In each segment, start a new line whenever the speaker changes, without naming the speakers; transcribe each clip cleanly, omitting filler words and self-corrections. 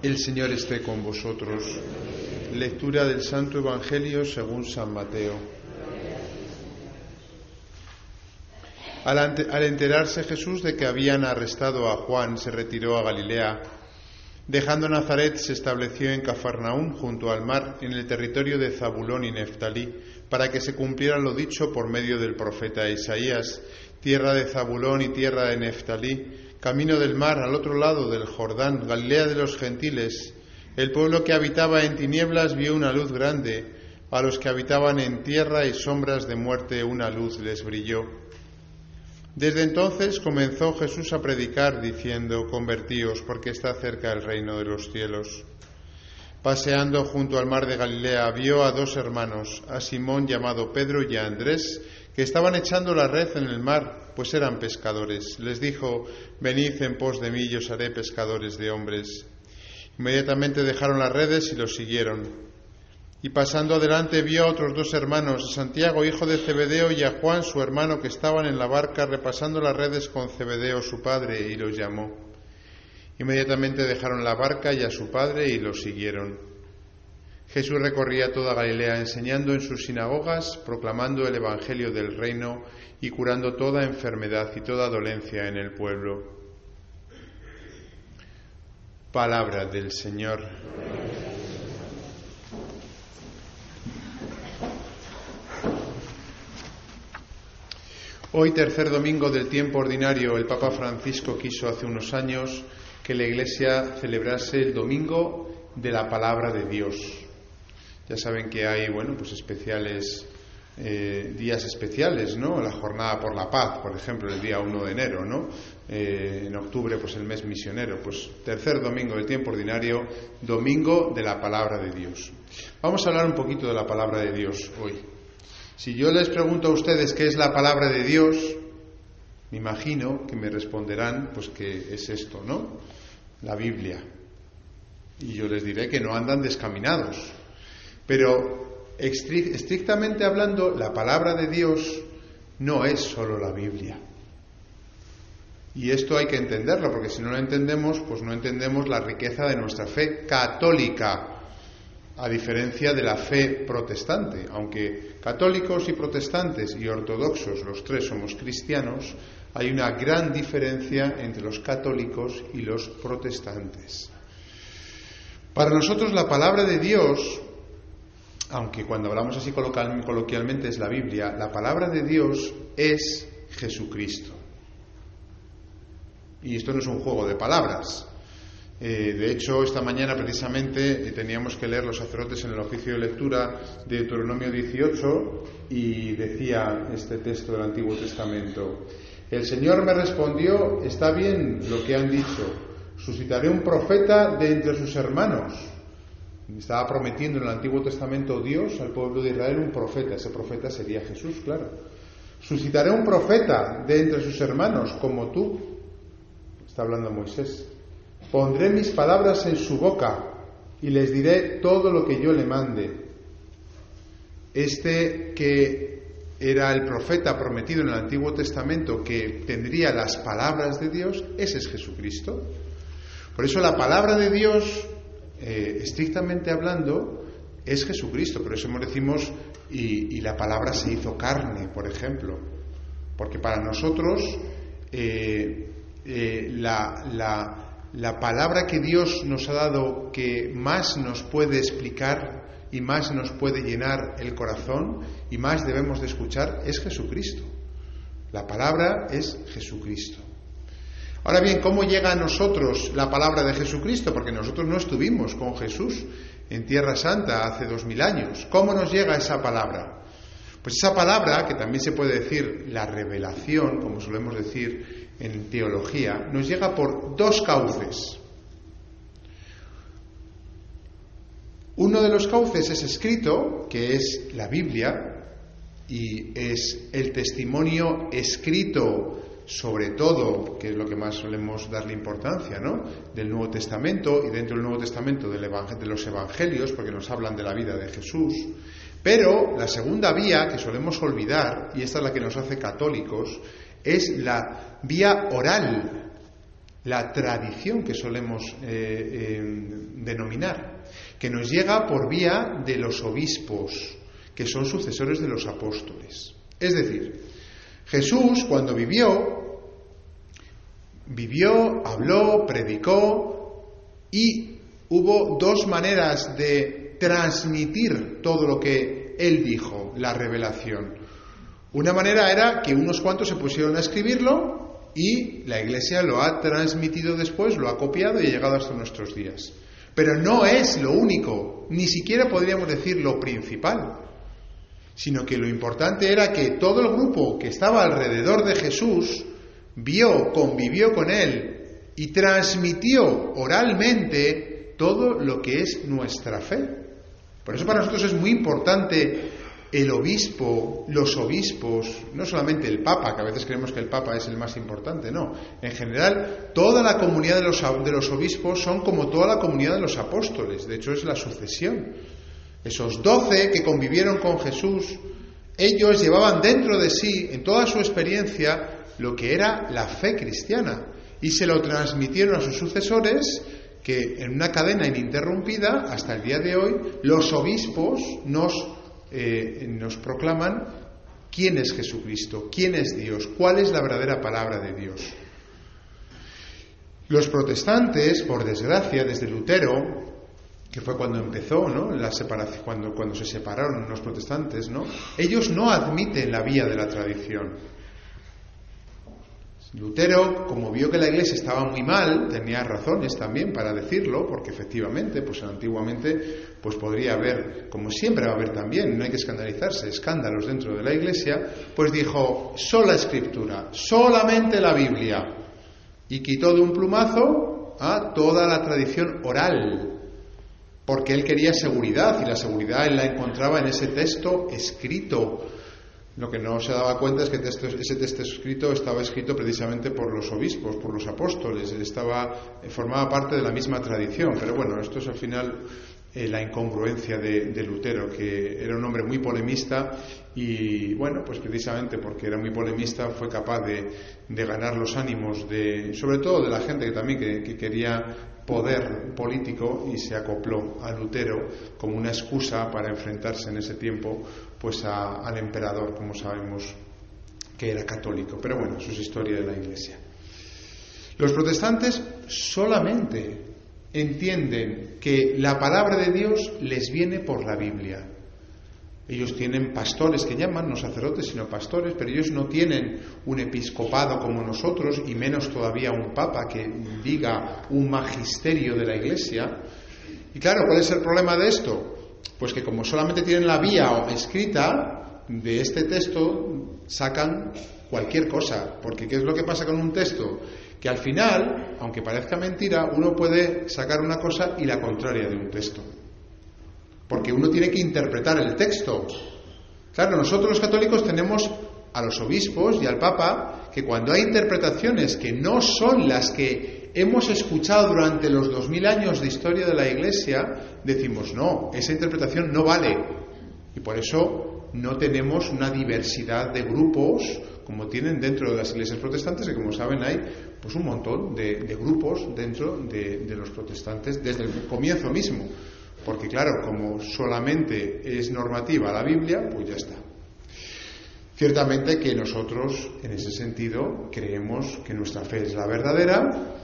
El Señor esté con vosotros. Lectura del Santo Evangelio según San Mateo. Al enterarse Jesús de que habían arrestado a Juan, se retiró a Galilea. Dejando Nazaret, se estableció en Cafarnaúm, junto al mar, en el territorio de Zabulón y Neftalí, para que se cumpliera lo dicho por medio del profeta Isaías: tierra de Zabulón y tierra de Neftalí, camino del mar, al otro lado del Jordán, Galilea de los gentiles. El pueblo que habitaba en tinieblas vio una luz grande. A los que habitaban en tierra y sombras de muerte, una luz les brilló. Desde entonces comenzó Jesús a predicar, diciendo: convertíos, porque está cerca el reino de los cielos. Paseando junto al mar de Galilea, vio a dos hermanos, a Simón llamado Pedro y a Andrés, que estaban echando la red en el mar, pues eran pescadores. Les dijo: venid en pos de mí y os haré pescadores de hombres. Inmediatamente dejaron las redes y los siguieron. Y pasando adelante vio a otros dos hermanos, a Santiago, hijo de Zebedeo, y a Juan, su hermano, que estaban en la barca repasando las redes con Zebedeo, su padre, y los llamó. Inmediatamente dejaron la barca y a su padre y los siguieron. Jesús recorría toda Galilea, enseñando en sus sinagogas, proclamando el evangelio del reino y curando toda enfermedad y toda dolencia en el pueblo. Palabra del Señor. Hoy, tercer domingo del tiempo ordinario, el Papa Francisco quiso hace unos años que la Iglesia celebrase el Domingo de la Palabra de Dios. Ya saben que hay, especiales días especiales, ¿no? La Jornada por la Paz, por ejemplo, el día 1 de enero, ¿no? En octubre, el mes misionero. Tercer domingo del tiempo ordinario, Domingo de la Palabra de Dios. Vamos a hablar un poquito de la Palabra de Dios hoy. Si yo les pregunto a ustedes qué es la palabra de Dios, me imagino que me responderán que es esto, ¿no? La Biblia. Y yo les diré que no andan descaminados. Pero estrictamente hablando, la palabra de Dios no es solo la Biblia. Y esto hay que entenderlo, porque si no lo entendemos, no entendemos la riqueza de nuestra fe católica, a diferencia de la fe protestante. Aunque católicos y protestantes y ortodoxos, los tres somos cristianos, hay una gran diferencia entre los católicos y los protestantes. Para nosotros la palabra de Dios, aunque cuando hablamos así coloquialmente es la Biblia, la palabra de Dios es Jesucristo. Y esto no es un juego de palabras. De hecho, esta mañana precisamente teníamos que leer los sacerdotes en el oficio de lectura de Deuteronomio 18 y decía este texto del Antiguo Testamento: el Señor me respondió: está bien lo que han dicho, suscitaré un profeta de entre sus hermanos. Estaba prometiendo en el Antiguo Testamento Dios al pueblo de Israel un profeta. Ese profeta sería Jesús, claro. Suscitaré un profeta de entre sus hermanos como tú. Está hablando Moisés. Pondré mis palabras en su boca y les diré todo lo que yo le mande. Este que era el profeta prometido en el Antiguo Testamento, que tendría las palabras de Dios, ese es Jesucristo. Por eso la palabra de Dios, estrictamente hablando, es Jesucristo. Por eso decimos, y la palabra se hizo carne, por ejemplo. Porque para nosotros la palabra que Dios nos ha dado, que más nos puede explicar y más nos puede llenar el corazón y más debemos de escuchar, es Jesucristo. La palabra es Jesucristo. Ahora bien, ¿cómo llega a nosotros la palabra de Jesucristo? Porque nosotros no estuvimos con Jesús en Tierra Santa hace 2000 años. ¿Cómo nos llega esa palabra? Pues esa palabra, que también se puede decir la revelación, como solemos decir en teología, nos llega por dos cauces. Uno de los cauces es escrito, que es la Biblia, y es el testimonio escrito, sobre todo, que es lo que más solemos darle importancia, ¿no?, del Nuevo Testamento, y dentro del Nuevo Testamento de los Evangelios, porque nos hablan de la vida de Jesús. Pero la segunda vía que solemos olvidar, y esta es la que nos hace católicos, es la vía oral. la tradición que solemos denominar, que nos llega por vía de los obispos, que son sucesores de los apóstoles. Es decir, Jesús cuando vivió, habló, predicó, y hubo dos maneras de transmitir todo lo que él dijo, la revelación. Una manera era que unos cuantos se pusieron a escribirlo y la Iglesia lo ha transmitido después, lo ha copiado y ha llegado hasta nuestros días. Pero no es lo único, ni siquiera podríamos decir lo principal, sino que lo importante era que todo el grupo que estaba alrededor de Jesús vio, convivió con él y transmitió oralmente todo lo que es nuestra fe. Por eso para nosotros es muy importante el obispo, los obispos, no solamente el Papa, que a veces creemos que el Papa es el más importante, no. En general, toda la comunidad de los obispos son como toda la comunidad de los apóstoles. De hecho, es la sucesión. Esos 12 que convivieron con Jesús, ellos llevaban dentro de sí, en toda su experiencia, lo que era la fe cristiana. Y se lo transmitieron a sus sucesores, que en una cadena ininterrumpida, hasta el día de hoy, los obispos nos proclaman quién es Jesucristo, quién es Dios, cuál es la verdadera palabra de Dios. Los protestantes, por desgracia, desde Lutero, que fue cuando empezó, ¿no?, la separación, cuando se separaron los protestantes, ¿no?, ellos no admiten la vía de la tradición. Lutero, como vio que la Iglesia estaba muy mal, tenía razones también para decirlo, porque efectivamente, pues antiguamente, pues podría haber, como siempre va a haber también, no hay que escandalizarse, escándalos dentro de la Iglesia, pues dijo, sola Escritura, solamente la Biblia, y quitó de un plumazo a toda la tradición oral, porque él quería seguridad, y la seguridad él la encontraba en ese texto escrito. Lo que no se daba cuenta es que ese texto escrito estaba escrito precisamente por los obispos, por los apóstoles, formaba parte de la misma tradición. Pero bueno, esto es al final la incongruencia de Lutero, que era un hombre muy polemista y, bueno, pues precisamente porque era muy polemista fue capaz de ganar los ánimos, sobre todo de la gente que también que quería poder político, y se acopló a Lutero como una excusa para enfrentarse en ese tiempo pues al emperador, como sabemos que era católico. Pero bueno, eso es historia de la Iglesia. Los protestantes solamente entienden que la palabra de Dios les viene por la Biblia. Ellos tienen pastores que llaman, no sacerdotes sino pastores, pero ellos no tienen un episcopado como nosotros, y menos todavía un papa que diga un magisterio de la Iglesia. Y claro, ¿cuál es el problema de esto? Pues que como solamente tienen la vía escrita de este texto, sacan cualquier cosa. Porque ¿qué es lo que pasa con un texto? Que al final, aunque parezca mentira, uno puede sacar una cosa y la contraria de un texto. Porque uno tiene que interpretar el texto. Claro, nosotros los católicos tenemos a los obispos y al Papa, que cuando hay interpretaciones que no son las que hemos escuchado durante los 2000 años de historia de la Iglesia, decimos, no, esa interpretación no vale. Y por eso no tenemos una diversidad de grupos como tienen dentro de las iglesias protestantes, que como saben hay pues un montón de grupos dentro de los protestantes desde el comienzo mismo. Porque claro, como solamente es normativa la Biblia, pues ya está. Ciertamente que nosotros, en ese sentido, creemos que nuestra fe es la verdadera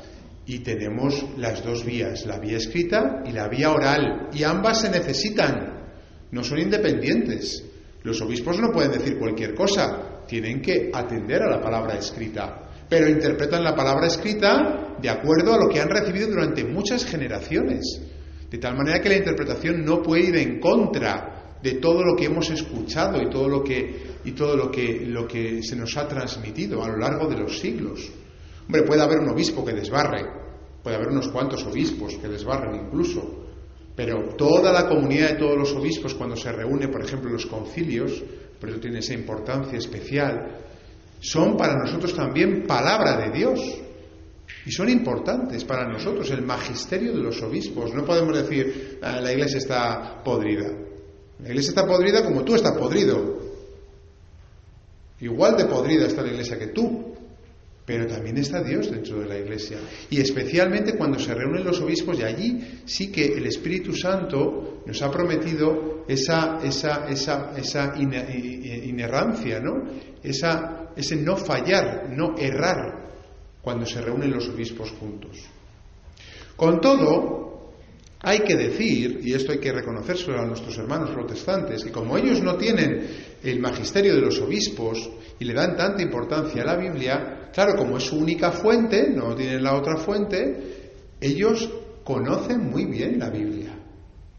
y tenemos las dos vías, la vía escrita y la vía oral, y ambas se necesitan, no son independientes. Los obispos no pueden decir cualquier cosa, tienen que atender a la palabra escrita, pero interpretan la palabra escrita de acuerdo a lo que han recibido durante muchas generaciones. De tal manera que la interpretación no puede ir en contra de todo lo que hemos escuchado y todo lo que se nos ha transmitido a lo largo de los siglos. Hombre, puede haber un obispo que desbarre, puede haber unos cuantos obispos que desbarren incluso, pero toda la comunidad de todos los obispos, cuando se reúne, por ejemplo, en los concilios, por eso tiene esa importancia especial, son para nosotros también palabra de Dios. Y son importantes para nosotros, el magisterio de los obispos. No podemos decir, la Iglesia está podrida. La Iglesia está podrida como tú estás podrido. Igual de podrida está la Iglesia que tú. pero también está Dios dentro de la Iglesia. Y especialmente cuando se reúnen los obispos, y allí sí que el Espíritu Santo nos ha prometido esa inerrancia, ¿no? Ese no fallar, no errar, cuando se reúnen los obispos juntos. Con todo, hay que decir, y esto hay que reconocérselo a nuestros hermanos protestantes, que como ellos no tienen el magisterio de los obispos y le dan tanta importancia a la Biblia, claro, como es su única fuente, no tienen la otra fuente, ellos conocen muy bien la Biblia.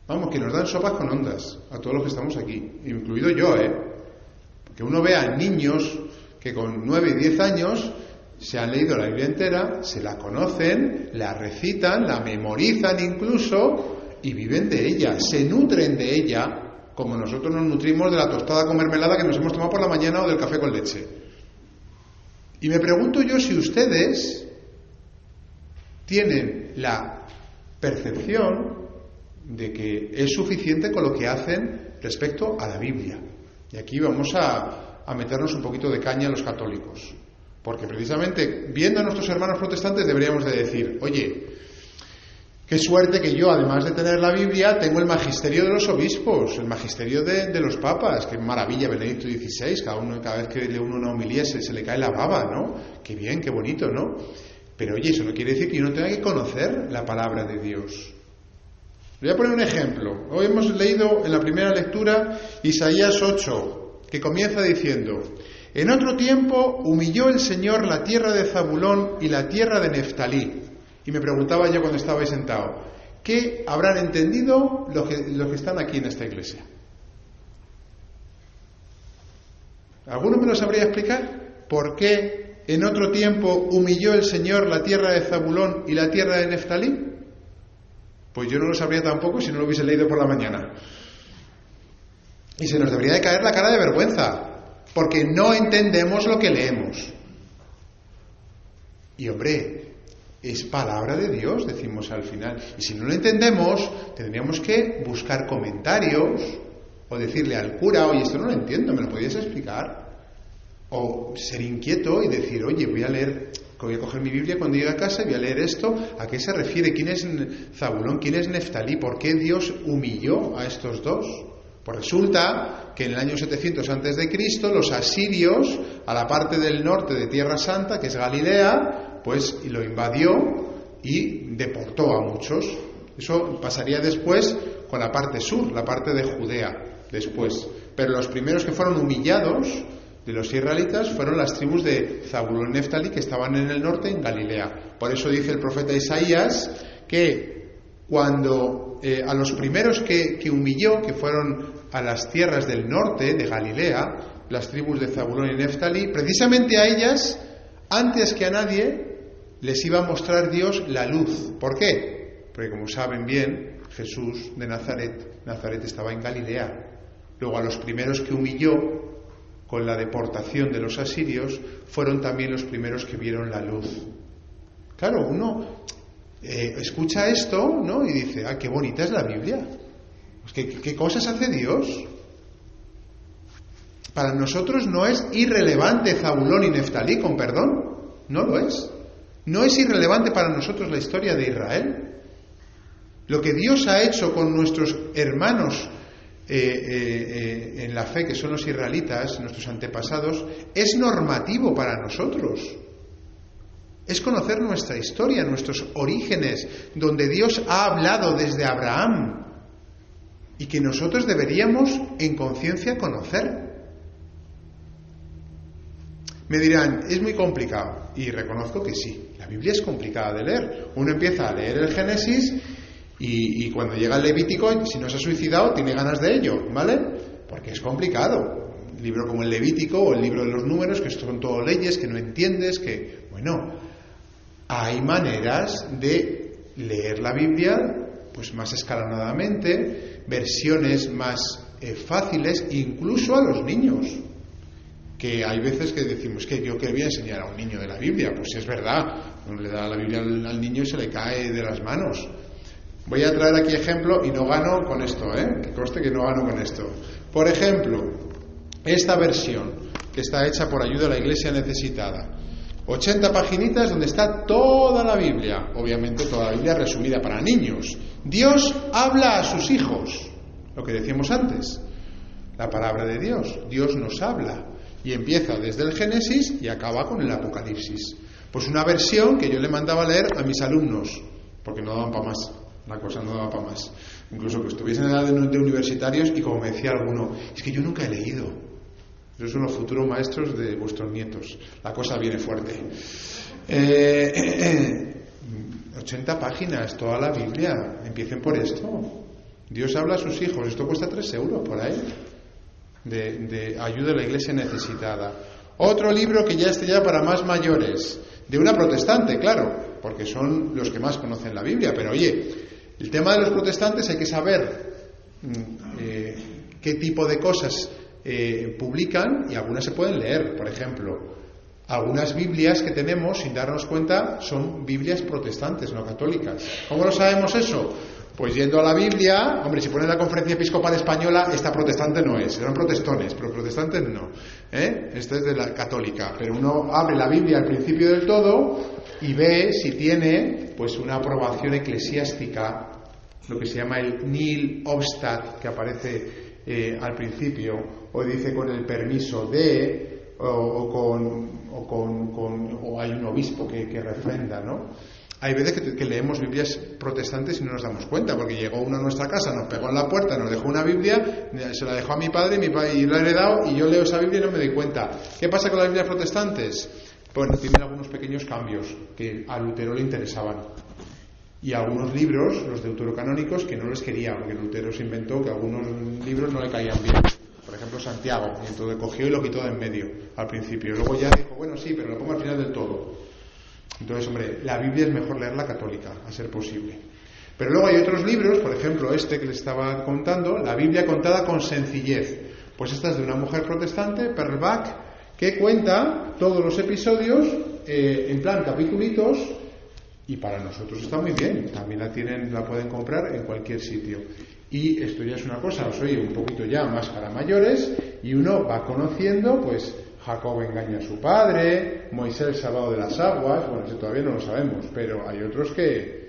Vamos, que nos dan sopas con ondas a todos los que estamos aquí, incluido yo, Porque uno ve a niños que con 9 y 10 años se han leído la Biblia entera, se la conocen, la recitan, la memorizan incluso, y viven de ella, se nutren de ella, como nosotros nos nutrimos de la tostada con mermelada que nos hemos tomado por la mañana o del café con leche. Y me pregunto yo si ustedes tienen la percepción de que es suficiente con lo que hacen respecto a la Biblia. Y aquí vamos a meternos un poquito de caña a los católicos. Porque precisamente, viendo a nuestros hermanos protestantes, deberíamos de decir, oye, qué suerte que yo, además de tener la Biblia, tengo el magisterio de los obispos, el magisterio de los papas, qué maravilla, Benedicto XVI, cada vez que lee uno una homilía se le cae la baba, ¿no? Qué bien, qué bonito, ¿no? Pero oye, eso no quiere decir que yo no tenga que conocer la palabra de Dios. Le voy a poner un ejemplo. Hoy hemos leído en la primera lectura Isaías 8, que comienza diciendo: en otro tiempo humilló el Señor la tierra de Zabulón y la tierra de Neftalí. Y me preguntaba yo cuando estaba ahí sentado, ¿qué habrán entendido los que están aquí en esta iglesia? ¿Alguno me lo sabría explicar? ¿Por qué en otro tiempo humilló el Señor la tierra de Zabulón y la tierra de Neftalí? Pues yo no lo sabría tampoco si no lo hubiese leído por la mañana. Y se nos debería de caer la cara de vergüenza, porque no entendemos lo que leemos. Y hombre, es palabra de Dios, decimos al final. Y si no lo entendemos, tendríamos que buscar comentarios o decirle al cura, oye, esto no lo entiendo, ¿me lo podías explicar? O ser inquieto y decir, oye, voy a coger mi Biblia cuando llegue a casa y voy a leer esto. ¿A qué se refiere? ¿Quién es Zabulón? ¿Quién es Neftalí? ¿Por qué Dios humilló a estos dos? Pues resulta que en el año 700 a.C., los asirios, a la parte del norte de Tierra Santa, que es Galilea, pues lo invadió y deportó a muchos. Eso pasaría después con la parte sur, la parte de Judea, después. Pero los primeros que fueron humillados de los israelitas fueron las tribus de Zabulón y Neftalí, que estaban en el norte, en Galilea. Por eso dice el profeta Isaías que cuando a los primeros que humilló, que fueron a las tierras del norte de Galilea, las tribus de Zabulón y Neftalí, precisamente a ellas, antes que a nadie, les iba a mostrar Dios la luz. ¿Por qué? Porque como saben bien, Jesús de Nazaret estaba en Galilea. Luego a los primeros que humilló con la deportación de los asirios, fueron también los primeros que vieron la luz. Claro, uno escucha esto, ¿no? Y dice, qué bonita es la Biblia. Pues ¿qué cosas hace Dios? Para nosotros no es irrelevante Zabulón y Neftalí, con perdón. No lo es. No es irrelevante para nosotros la historia de Israel. Lo que Dios ha hecho con nuestros hermanos en la fe, que son los israelitas, nuestros antepasados, es normativo para nosotros. Es conocer nuestra historia, nuestros orígenes, donde Dios ha hablado desde Abraham y que nosotros deberíamos en conciencia conocer. Me dirán, es muy complicado, y reconozco que sí, la Biblia es complicada de leer. Uno empieza a leer el Génesis y cuando llega el Levítico, si no se ha suicidado, tiene ganas de ello, ¿vale? Porque es complicado. Un libro como el Levítico o el libro de los Números, que son todo leyes que no entiendes, que, bueno, hay maneras de leer la Biblia pues más escalonadamente, versiones más fáciles, incluso a los niños. Que hay veces que decimos que yo que voy a enseñar a un niño de la Biblia, pues es verdad, uno le da la Biblia al niño y se le cae de las manos. Voy a traer aquí ejemplo y no gano con esto, que conste que no gano con esto. Por ejemplo, esta versión que está hecha por ayuda a la Iglesia necesitada. 80 paginitas donde está toda la Biblia, obviamente toda la Biblia resumida para niños. Dios habla a sus hijos, lo que decíamos antes, la palabra de Dios. Dios nos habla y empieza desde el Génesis y acaba con el Apocalipsis. Pues una versión que yo le mandaba a leer a mis alumnos, porque no daban para más, la cosa no daba para más. Incluso que estuviesen en edad de universitarios, y como me decía alguno, es que yo nunca he leído. Esos son los futuros maestros de vuestros nietos. La cosa viene fuerte. 80 páginas, toda la Biblia. Empiecen por esto. Dios habla a sus hijos. Esto cuesta 3 euros por ahí. De ayuda a la iglesia necesitada. Otro libro que ya esté ya para más mayores. De una protestante, claro, porque son los que más conocen la Biblia. Pero oye, el tema de los protestantes hay que saber qué tipo de cosas publican, y algunas se pueden leer. Por ejemplo, algunas Biblias que tenemos, sin darnos cuenta, son Biblias protestantes, no católicas. ¿Cómo lo sabemos eso? Pues yendo a la Biblia. Hombre, si pones la Conferencia Episcopal Española, esta protestante no es, eran protestones, pero protestantes no, esta es de la católica. Pero uno abre la Biblia al principio del todo y ve si tiene pues una aprobación eclesiástica, lo que se llama el nihil obstat, que aparece al principio, o dice con el permiso de, o hay un obispo que refrenda, ¿no? Hay veces que leemos Biblias protestantes y no nos damos cuenta, porque llegó uno a nuestra casa, nos pegó en la puerta, nos dejó una Biblia, se la dejó a mi padre y la he heredado, y yo leo esa Biblia y no me doy cuenta. ¿Qué pasa con las Biblias protestantes? Bueno, tienen algunos pequeños cambios que a Lutero le interesaban. Y algunos libros, los deuterocanónicos, que no les quería, porque Lutero se inventó que algunos libros no le caían bien. Por ejemplo, Santiago, y entonces cogió y lo quitó de en medio al principio. Luego ya dijo, bueno, sí, pero lo pongo al final del todo. Entonces, hombre, la Biblia es mejor leerla católica, a ser posible. Pero luego hay otros libros, por ejemplo, este que les estaba contando, la Biblia contada con sencillez. Pues esta es de una mujer protestante, Perlbach, que cuenta todos los episodios en plan capitulitos. Y para nosotros está muy bien, también la pueden comprar en cualquier sitio. Y esto ya es una cosa, os oye, un poquito ya más para mayores, y uno va conociendo, pues, Jacob engaña a su padre, Moisés salvado de las aguas, bueno, eso todavía no lo sabemos, pero hay otros que...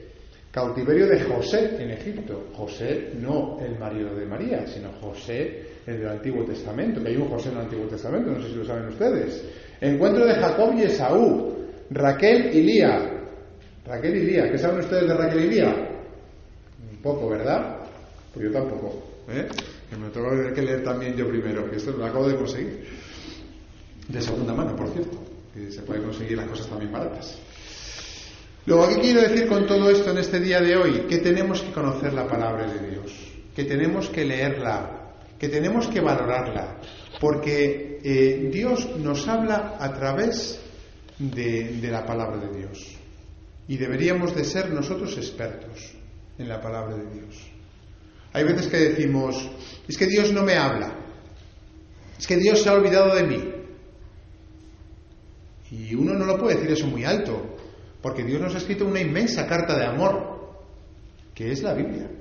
Cautiverio de José en Egipto. José, no el marido de María, sino José, el del Antiguo Testamento, que hay un José en el Antiguo Testamento, no sé si lo saben ustedes. Encuentro de Jacob y Esaú, Raquel y Lía. Raquel y Lía, ¿qué saben ustedes de Raquel y Lía? Un poco, ¿verdad? Pues yo tampoco, que me tengo que leer también yo primero, que esto lo acabo de conseguir. De segunda mano, por cierto, que se puede conseguir las cosas también baratas. Luego, ¿qué quiero decir con todo esto en este día de hoy? Que tenemos que conocer la palabra de Dios, que tenemos que leerla, que tenemos que valorarla, porque Dios nos habla a través de la palabra de Dios. Y deberíamos de ser nosotros expertos en la palabra de Dios. Hay veces que decimos, es que Dios no me habla, es que Dios se ha olvidado de mí. Y uno no lo puede decir eso muy alto, porque Dios nos ha escrito una inmensa carta de amor, que es la Biblia,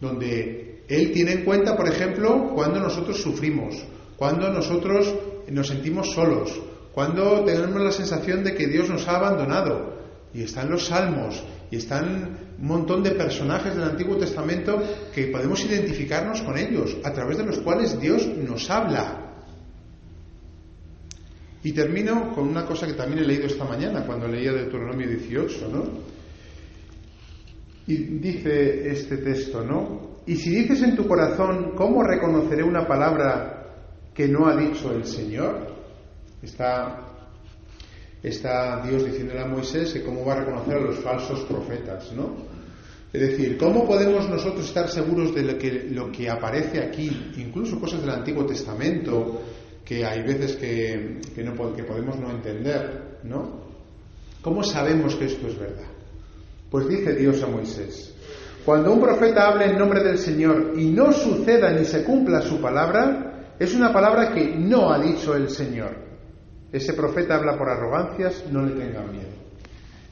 donde Él tiene en cuenta, por ejemplo, cuando nosotros sufrimos, cuando nosotros nos sentimos solos, cuando tenemos la sensación de que Dios nos ha abandonado. Y están los salmos, y están un montón de personajes del Antiguo Testamento que podemos identificarnos con ellos, a través de los cuales Dios nos habla. Y termino con una cosa que también he leído esta mañana, cuando leía Deuteronomio 18, ¿no? Y dice este texto, ¿no? Y si dices en tu corazón, ¿cómo reconoceré una palabra que no ha dicho el Señor? Está Dios diciéndole a Moisés que cómo va a reconocer a los falsos profetas, ¿no? Es decir, ¿cómo podemos nosotros estar seguros de lo que aparece aquí, incluso cosas del Antiguo Testamento, que hay veces que podemos no entender, ¿no? ¿Cómo sabemos que esto es verdad? Pues dice Dios a Moisés, cuando un profeta hable en nombre del Señor y no suceda ni se cumpla su palabra, es una palabra que no ha dicho el Señor. Ese profeta habla por arrogancias, no le tengan miedo.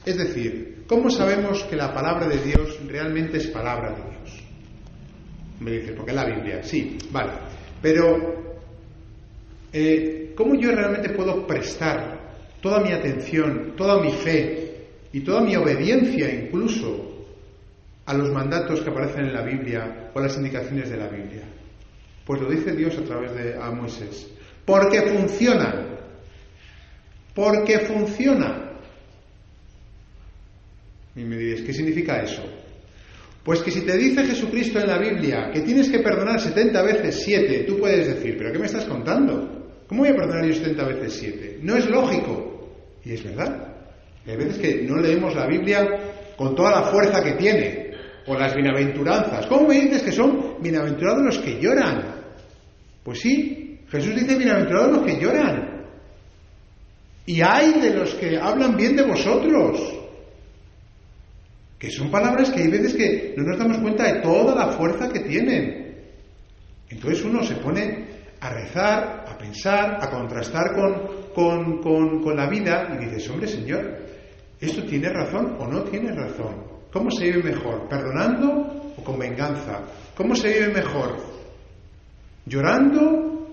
Es decir, ¿cómo sabemos que la palabra de Dios realmente es palabra de Dios? Me dice, porque es la Biblia. Sí, vale. Pero, ¿cómo yo realmente puedo prestar toda mi atención, toda mi fe y toda mi obediencia incluso a los mandatos que aparecen en la Biblia o a las indicaciones de la Biblia? Pues lo dice Dios a través de Moisés. Porque funcionan. Porque funciona. Y me diréis, ¿qué significa eso? Pues que si te dice Jesucristo en la Biblia que tienes que perdonar 70 veces 7, tú puedes decir, ¿pero qué me estás contando? ¿Cómo voy a perdonar yo 70 veces 7? No es lógico. Y es verdad. Hay veces que no leemos la Biblia con toda la fuerza que tiene. O las bienaventuranzas. ¿Cómo me dices que son bienaventurados los que lloran? Pues sí, Jesús dice bienaventurados los que lloran. Y hay de los que hablan bien de vosotros. Que son palabras que hay veces que no nos damos cuenta de toda la fuerza que tienen. Entonces uno se pone a rezar, a pensar, a contrastar con la vida y dices, hombre, Señor, ¿esto tiene razón o no tiene razón? ¿Cómo se vive mejor? ¿Perdonando o con venganza? ¿Cómo se vive mejor? ¿Llorando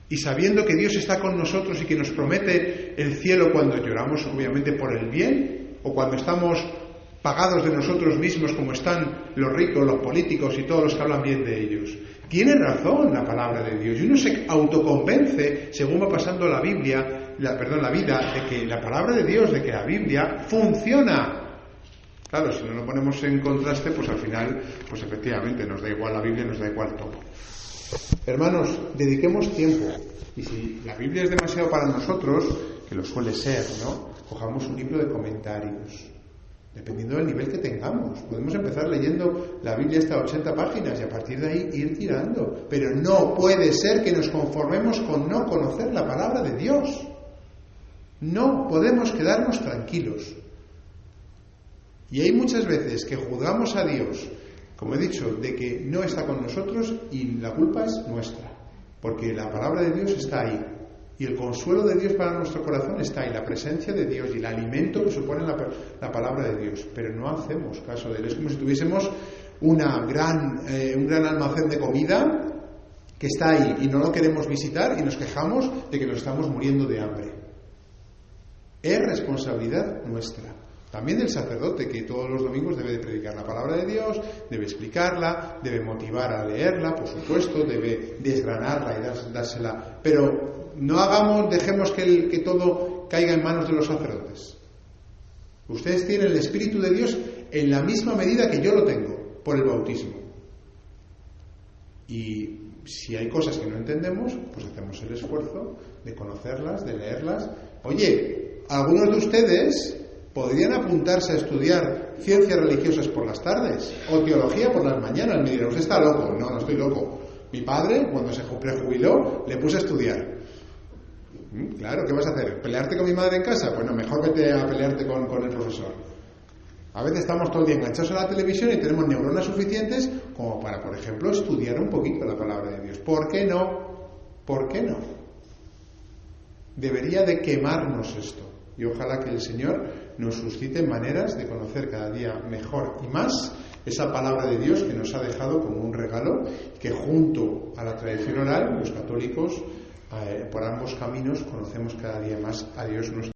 y sabiendo que Dios está con nosotros y que nos promete el cielo cuando lloramos, obviamente, por el bien? ¿O cuando estamos pagados de nosotros mismos como están los ricos, los políticos y todos los que hablan bien de ellos? Tiene razón la palabra de Dios. Y uno se autoconvence, según va pasando la vida, de que la palabra de Dios, de que la Biblia funciona. Claro, si no lo ponemos en contraste, pues al final, pues efectivamente, nos da igual la Biblia, nos da igual todo. Hermanos, dediquemos tiempo. Y si la Biblia es demasiado para nosotros, que lo suele ser, ¿no? Cojamos un libro de comentarios. Dependiendo del nivel que tengamos. Podemos empezar leyendo la Biblia hasta 80 páginas y a partir de ahí ir tirando. Pero no puede ser que nos conformemos con no conocer la palabra de Dios. No podemos quedarnos tranquilos. Y hay muchas veces que juzgamos a Dios, como he dicho, de que no está con nosotros y la culpa es nuestra. Porque la palabra de Dios está ahí. Y el consuelo de Dios para nuestro corazón está ahí, la presencia de Dios y el alimento que supone la palabra de Dios. Pero no hacemos caso de él. Es como si tuviésemos un gran almacén de comida que está ahí y no lo queremos visitar y nos quejamos de que nos estamos muriendo de hambre. Es responsabilidad nuestra. También del sacerdote, que todos los domingos debe de predicar la palabra de Dios, debe explicarla, debe motivar a leerla, por supuesto, debe desgranarla y dársela. Pero no dejemos que todo caiga en manos de los sacerdotes. Ustedes tienen el Espíritu de Dios en la misma medida que yo lo tengo, por el bautismo. Y si hay cosas que no entendemos, pues hacemos el esfuerzo de conocerlas, de leerlas. Oye, algunos de ustedes podrían apuntarse a estudiar ciencias religiosas por las tardes o teología por las mañanas. Me dirán, usted está loco. No, no estoy loco. Mi padre, cuando se prejubiló, le puse a estudiar. Claro, ¿qué vas a hacer? ¿Pelearte con mi madre en casa? Pues no, mejor vete a pelearte con el profesor. A veces estamos todo el día enganchados a la televisión y tenemos neuronas suficientes como para, por ejemplo, estudiar un poquito la palabra de Dios. ¿Por qué no? ¿Por qué no? Debería de quemarnos esto. Y ojalá que el Señor nos suscite maneras de conocer cada día mejor y más esa palabra de Dios que nos ha dejado como un regalo, que junto a la tradición oral, los católicos, por ambos caminos conocemos cada día más a Dios nuestro